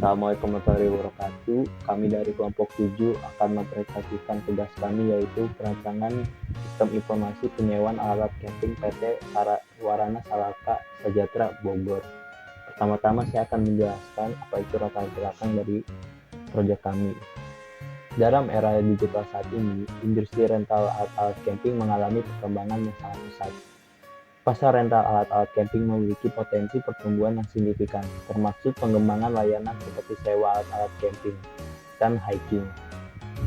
Assalamualaikum warahmatullahi wabarakatuh. Kami dari kelompok 7 akan mempresentasikan tugas kami, yaitu perancangan sistem informasi penyewaan alat camping PT Warana Salaka Sejahtera Bogor. Pertama-tama saya akan menjelaskan apa itu latar belakang dari proyek kami. Dalam era digital saat ini, industri rental alat-alat camping mengalami perkembangan yang sangat pesat. Pasar rental alat-alat camping memiliki potensi pertumbuhan yang signifikan, termasuk pengembangan layanan seperti sewa alat-alat camping dan hiking.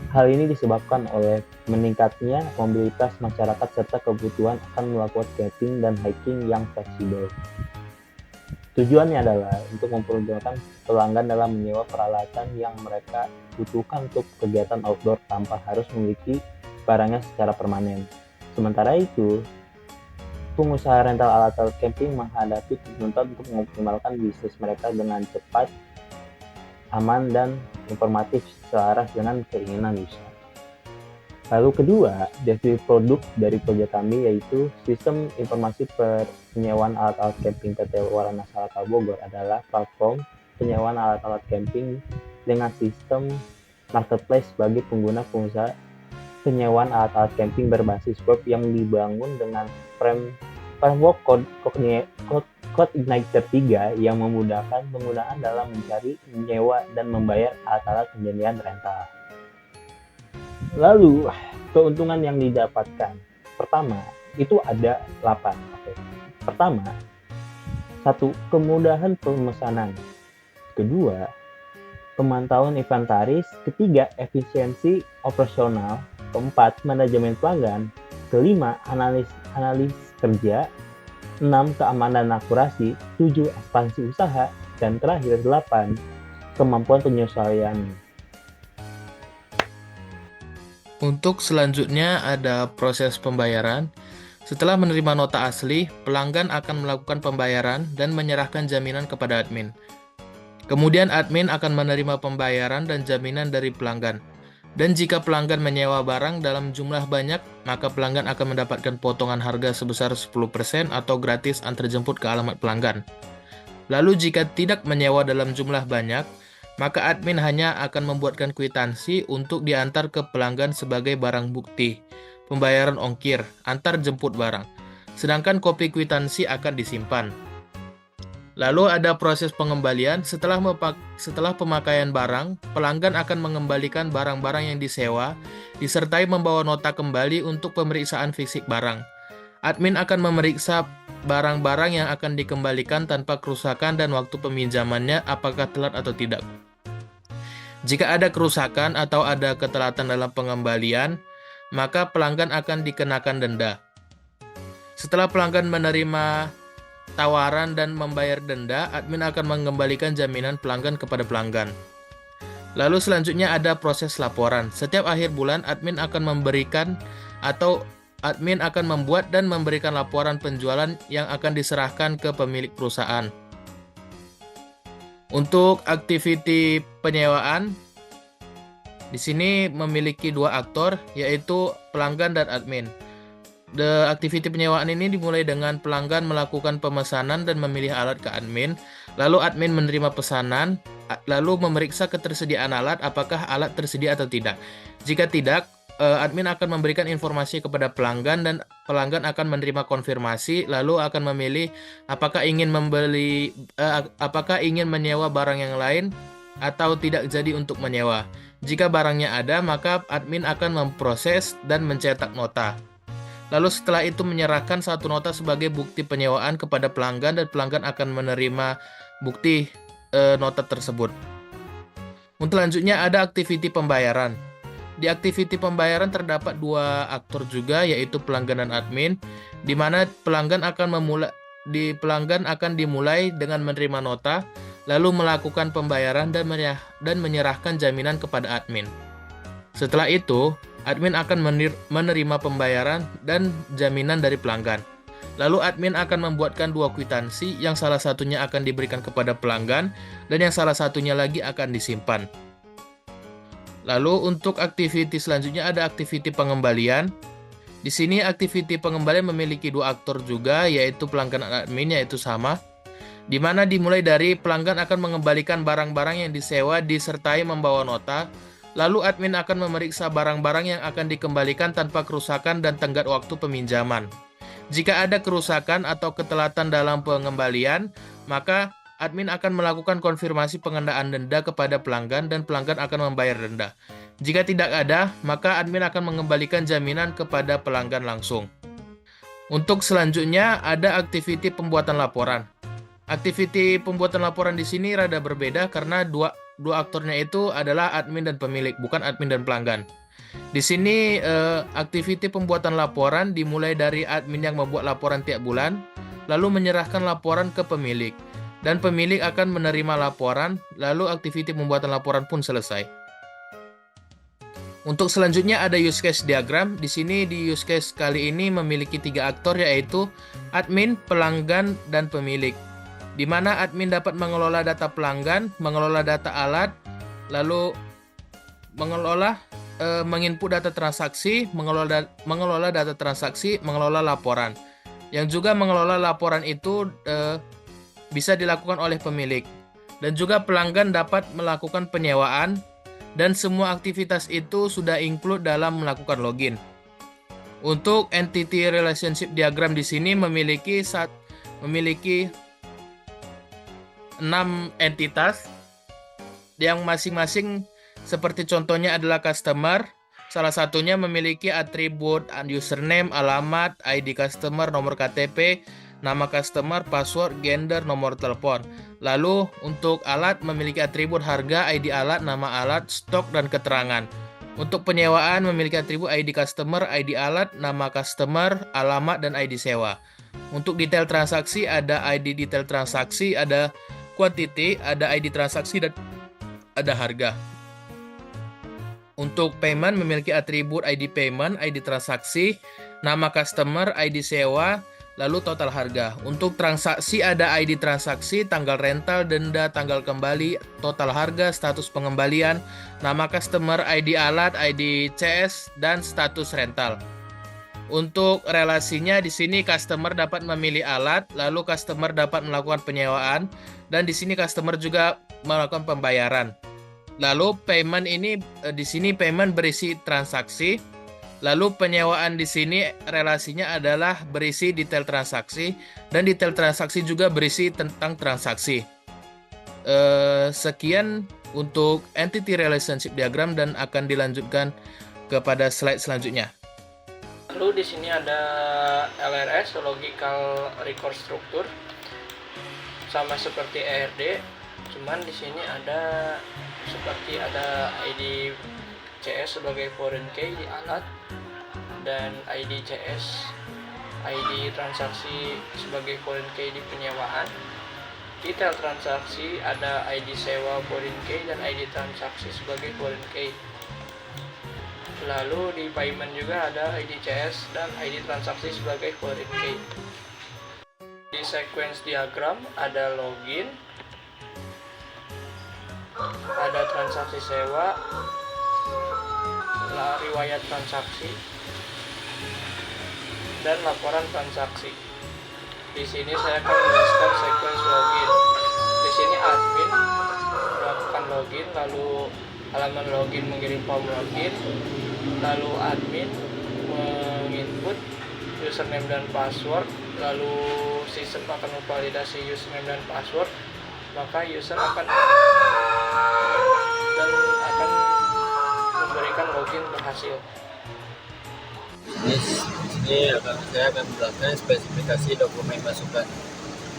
Hal ini disebabkan oleh meningkatnya mobilitas masyarakat serta kebutuhan akan melakukan camping dan hiking yang fleksibel. Tujuannya adalah untuk mempermudah pelanggan dalam menyewa peralatan yang mereka butuhkan untuk kegiatan outdoor tanpa harus memiliki barangnya secara permanen. Sementara itu, pengusaha rental alat-alat camping menghadapi tuntutan untuk mengoptimalkan bisnis mereka dengan cepat, aman, dan informatif selaras dengan keinginan user. Lalu kedua, definisi produk dari proyek kami yaitu sistem informasi penyewaan alat-alat camping PT Warana Salaka Bogor adalah platform penyewaan alat-alat camping dengan sistem marketplace bagi pengguna-pengusaha penyewaan alat-alat camping berbasis web yang dibangun dengan framework Code Igniter 3 yang memudahkan penggunaan dalam mencari, menyewa, dan membayar alat-alat penjaminan rental. Lalu, keuntungan yang didapatkan. Pertama, itu ada 8. Pertama, 1. Kemudahan pemesanan. Kedua, pemantauan inventaris. Ketiga, efisiensi operasional. Keempat, manajemen pelanggan. Kelima, analis kerja. 6. Keamanan dan akurasi. 7. Ekspansi usaha. Dan terakhir 8. Kemampuan penyesuaian. Untuk selanjutnya ada proses pembayaran. Setelah menerima nota asli, pelanggan akan melakukan pembayaran dan menyerahkan jaminan kepada admin. Kemudian admin akan menerima pembayaran dan jaminan dari pelanggan. Dan jika pelanggan menyewa barang dalam jumlah banyak, maka pelanggan akan mendapatkan potongan harga sebesar 10% atau gratis antar jemput ke alamat pelanggan. Lalu jika tidak menyewa dalam jumlah banyak, maka admin hanya akan membuatkan kwitansi untuk diantar ke pelanggan sebagai barang bukti, pembayaran ongkir, antar jemput barang. Sedangkan kopi kwitansi akan disimpan. Lalu ada proses pengembalian. Setelah pemakaian barang, pelanggan akan mengembalikan barang-barang yang disewa, disertai membawa nota kembali untuk pemeriksaan fisik barang. Admin akan memeriksa barang-barang yang akan dikembalikan tanpa kerusakan dan waktu peminjamannya apakah telat atau tidak. Jika ada kerusakan atau ada ketelatan dalam pengembalian, maka pelanggan akan dikenakan denda. Setelah pelanggan menerima tawaran dan membayar denda, admin akan mengembalikan jaminan pelanggan kepada pelanggan. Lalu selanjutnya ada proses laporan. Setiap akhir bulan, admin akan membuat dan memberikan laporan penjualan yang akan diserahkan ke pemilik perusahaan. Untuk aktiviti penyewaan, di sini memiliki 2 aktor, yaitu pelanggan dan admin. Aktiviti penyewaan ini dimulai dengan pelanggan melakukan pemesanan dan memilih alat ke admin, lalu admin menerima pesanan, lalu memeriksa ketersediaan alat, apakah alat tersedia atau tidak. Jika tidak, admin akan memberikan informasi kepada pelanggan dan pelanggan akan menerima konfirmasi, lalu akan memilih apakah ingin menyewa barang yang lain atau tidak jadi untuk menyewa. Jika barangnya ada, maka admin akan memproses dan mencetak nota. Lalu setelah itu menyerahkan satu nota sebagai bukti penyewaan kepada pelanggan dan pelanggan akan menerima bukti nota tersebut. Untuk selanjutnya ada aktiviti pembayaran. Di aktiviti pembayaran terdapat 2 aktor juga, yaitu pelanggan dan admin, di mana pelanggan akan dimulai dengan menerima nota, lalu melakukan pembayaran dan menyerahkan jaminan kepada admin. Setelah itu, admin akan menerima pembayaran dan jaminan dari pelanggan. Lalu admin akan membuatkan 2 kwitansi, yang salah satunya akan diberikan kepada pelanggan dan yang salah satunya lagi akan disimpan. Lalu untuk aktiviti selanjutnya ada aktiviti pengembalian. Di sini aktiviti pengembalian memiliki 2 aktor juga, yaitu pelanggan dan admin, yaitu sama. di mana dimulai dari pelanggan akan mengembalikan barang-barang yang disewa disertai membawa nota, lalu admin akan memeriksa barang-barang yang akan dikembalikan tanpa kerusakan dan tenggat waktu peminjaman. Jika ada kerusakan atau ketelatan dalam pengembalian, maka admin akan melakukan konfirmasi pengenaan denda kepada pelanggan dan pelanggan akan membayar denda. Jika tidak ada, maka admin akan mengembalikan jaminan kepada pelanggan langsung. Untuk selanjutnya ada aktiviti pembuatan laporan. Aktiviti pembuatan laporan di sini rada berbeda karena dua aktornya itu adalah admin dan pemilik, bukan admin dan pelanggan. Di sini aktiviti pembuatan laporan dimulai dari admin yang membuat laporan tiap bulan, lalu menyerahkan laporan ke pemilik, dan pemilik akan menerima laporan, lalu aktiviti pembuatan laporan pun selesai. Untuk selanjutnya ada use case diagram. Di sini di use case kali ini memiliki 3 aktor yaitu admin, pelanggan, dan pemilik. Di mana admin dapat mengelola data pelanggan, mengelola data alat, lalu menginput data transaksi, mengelola data transaksi, mengelola laporan. Yang juga mengelola laporan itu bisa dilakukan oleh pemilik. Dan juga pelanggan dapat melakukan penyewaan, dan semua aktivitas itu sudah include dalam melakukan login. Untuk entity relationship diagram di sini memiliki 6 entitas yang masing-masing seperti contohnya adalah customer. Salah satunya memiliki atribut username, alamat, ID customer, nomor KTP, nama customer, password, gender, nomor telepon. Lalu untuk alat memiliki atribut harga, ID alat, nama alat, stok, dan keterangan. Untuk penyewaan memiliki atribut ID customer, ID alat, nama customer, alamat, dan ID sewa. Untuk detail transaksi ada ID detail transaksi, ada quantity, ada ID transaksi, dan ada harga. Untuk payment memiliki atribut ID payment, ID transaksi, nama customer, ID sewa, lalu total harga. Untuk transaksi ada ID transaksi, tanggal rental, denda, tanggal kembali, total harga, status pengembalian, nama customer, ID alat, ID CS, dan status rental. Untuk relasinya di sini customer dapat memilih alat, lalu customer dapat melakukan penyewaan, dan di sini customer juga melakukan pembayaran. Lalu payment ini di sini payment berisi transaksi. Lalu penyewaan di sini relasinya adalah berisi detail transaksi, dan detail transaksi juga berisi tentang transaksi. Sekian untuk entity relationship diagram dan akan dilanjutkan kepada slide selanjutnya. Lalu di sini ada LRS, Logical Record Structure, sama seperti ERD, cuman di sini ada seperti ada ID CS sebagai foreign key di alat, dan ID CS, ID transaksi sebagai foreign key di penyewaan. Detail transaksi ada ID sewa foreign key dan ID transaksi sebagai foreign key. Lalu di payment juga ada ID CS dan ID transaksi sebagai foreign key. Di sequence diagram ada login, ada transaksi sewa, riwayat transaksi, dan laporan transaksi. Di sini saya akan menjelaskan sequence login. Di sini admin melakukan login, lalu halaman login mengirim form login, lalu admin menginput username dan password, lalu sistem akan memvalidasi username dan password, maka user akan memberikan login berhasil. Saya akan menjelaskan spesifikasi dokumen masukan.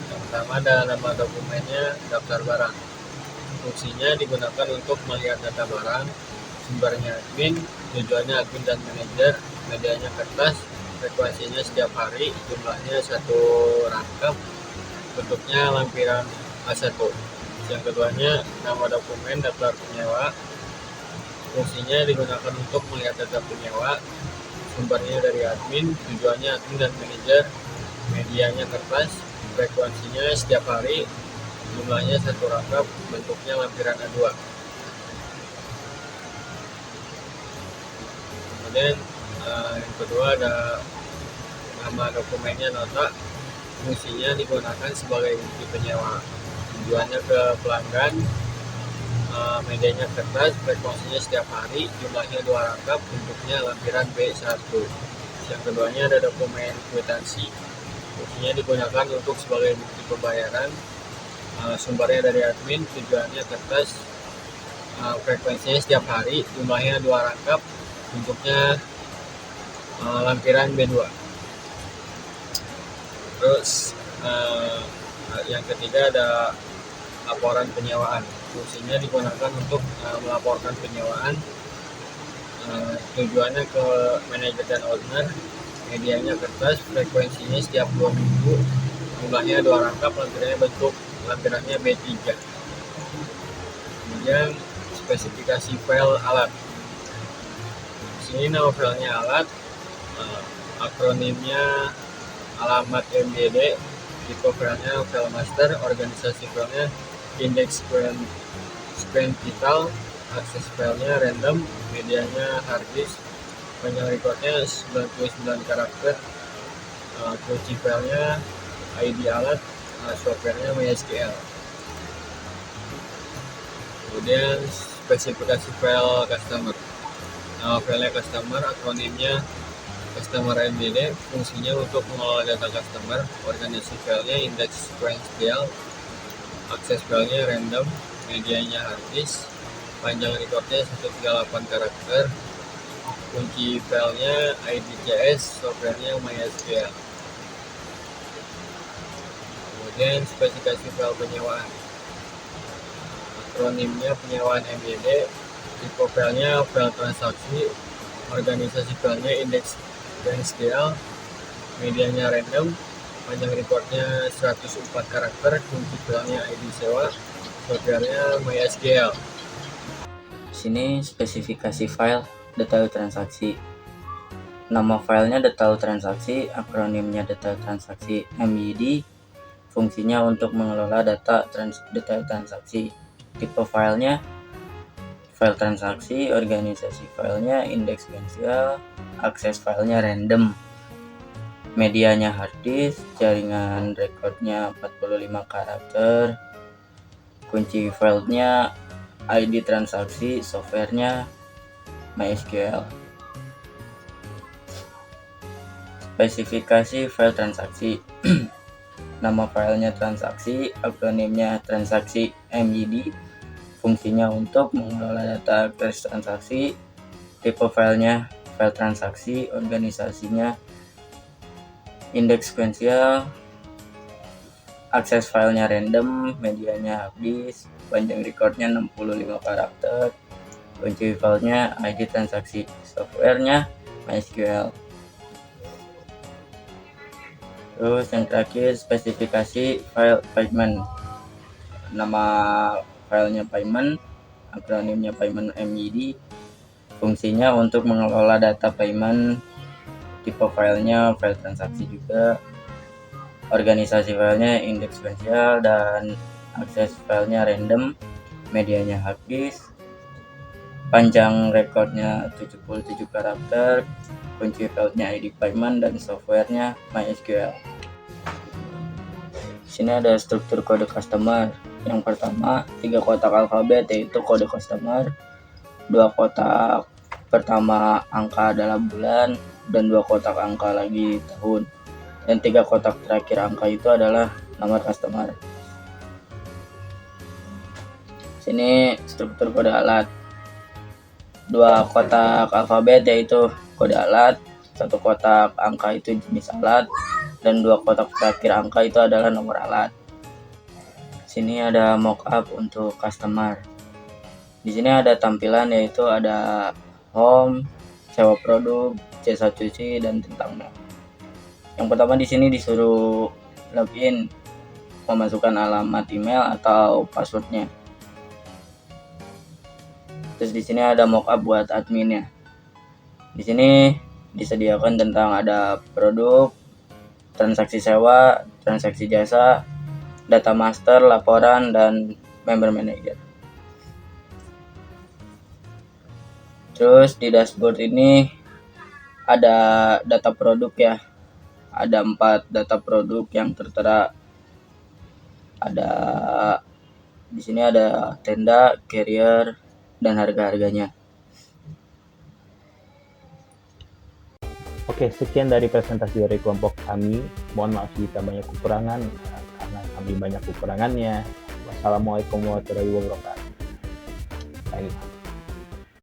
Yang pertama ada nama dokumennya daftar barang. Fungsinya digunakan untuk melihat data barang, sumbernya admin, tujuannya admin dan manajer, medianya kertas, frekuensinya setiap hari, jumlahnya 1 rangkap, bentuknya lampiran A1. Yang keduanya nama dokumen daftar penyewa. Fungsinya digunakan untuk melihat data penyewa, sumbernya dari admin, tujuannya admin dan manajer, medianya kertas, frekuensinya setiap hari, jumlahnya 1 rangkap, bentuknya lampiran A2. Kemudian yang kedua ada nama dokumennya nota. Fungsinya digunakan sebagai bukti penyewa. Tujuannya ke pelanggan, medianya kertas, frekuensinya setiap hari, jumlahnya 2 rangkap, bentuknya lampiran B1. Yang keduanya ada dokumen kwitansi. Fungsinya digunakan untuk sebagai bukti pembayaran, sumbernya dari admin, tujuannya kertas, frekuensinya setiap hari, jumlahnya 2 rangkap, bentuknya lampiran B2. Terus yang ketiga ada laporan penyewaan. Fungsinya digunakan untuk melaporkan penyewaan, tujuannya ke manajer dan owner, medianya kertas, frekuensinya setiap 2 minggu, jumlahnya 2 rangkap, lampirannya B3. Kemudian spesifikasi file alat. Di sini nama filenya alat, akronimnya alamat MBD, tipe filenya file master, organisasi filenya index sequential, akses filenya random, medianya hard disk, panjang recordnya 99 karakter, kunci filenya ID alat, softwarenya MySQL. Kemudian spesifikasi file customer. Nama filenya customer, akronimnya customer MBD, fungsinya untuk mengelola data customer, organisasi filenya index sequential, akses filenya random, medianya hard disk, panjang recordnya 138 karakter, kunci filenya IDCS, softwarenya MySQL. Kemudian spesifikasi file penyewaan. Akronimnya penyewaan MBD, tipe filenya file transaksi, organisasi filenya index SQL, medianya random, panjang recordnya 104 karakter, kunci filenya ID sewa, softwarenya MySQL. Sini spesifikasi file detail transaksi. Nama filenya detail transaksi, akronimnya detail transaksi MID, fungsinya untuk mengelola data detail transaksi. Tipe filenya file transaksi, organisasi filenya index sequential, akses filenya random, medianya hard disk, jaringan recordnya 45 karakter, kunci filenya ID transaksi, softwarenya MySQL. Spesifikasi file transaksi. Nama filenya transaksi, akronimnya transaksi MID, fungsinya untuk mengelola data transaksi. Tipe filenya file transaksi, organisasinya index sequential, akses filenya random, medianya hard disk, panjang recordnya 65 karakter, kunci filenya ID transaksi, softwarenya MySQL. Terus yang terakhir spesifikasi file payment. Nama filenya payment, akronimnya payment MID, fungsinya untuk mengelola data payment. Tipe filenya file transaksi juga, organisasi filenya index sequential, dan akses filenya random, medianya hard disk, panjang recordnya 77 karakter, kunci filenya ID payment, dan softwarenya MySQL. Sini ada struktur kode customer. Yang pertama 3 kotak alfabet yaitu kode customer, 2 kotak pertama angka adalah bulan, dan 2 kotak angka lagi tahun, dan 3 kotak terakhir angka itu adalah nomor customer. Sini struktur kode alat. 2 kotak alfabet yaitu kode alat, 1 kotak angka itu jenis alat, dan 2 kotak terakhir angka itu adalah nomor alat. Sini ada mockup untuk customer. Di sini ada tampilan yaitu ada home, sewa produk, C1C, dan tentangnya. Yang pertama di sini disuruh login, memasukkan alamat email atau passwordnya. Terus di sini ada mockup buat adminnya. Di sini disediakan tentang ada produk, transaksi sewa, transaksi jasa, data master, laporan, dan member manager. Terus di dashboard ini ada data produk ya. Ada 4 data produk yang tertera. Ada di sini ada tenda, carrier, dan harga-harganya. Oke, sekian dari presentasi dari kelompok kami. Mohon maaf jika banyak kekurangan, karena kami banyak kekurangannya. Wassalamualaikum warahmatullahi wabarakatuh. Baik.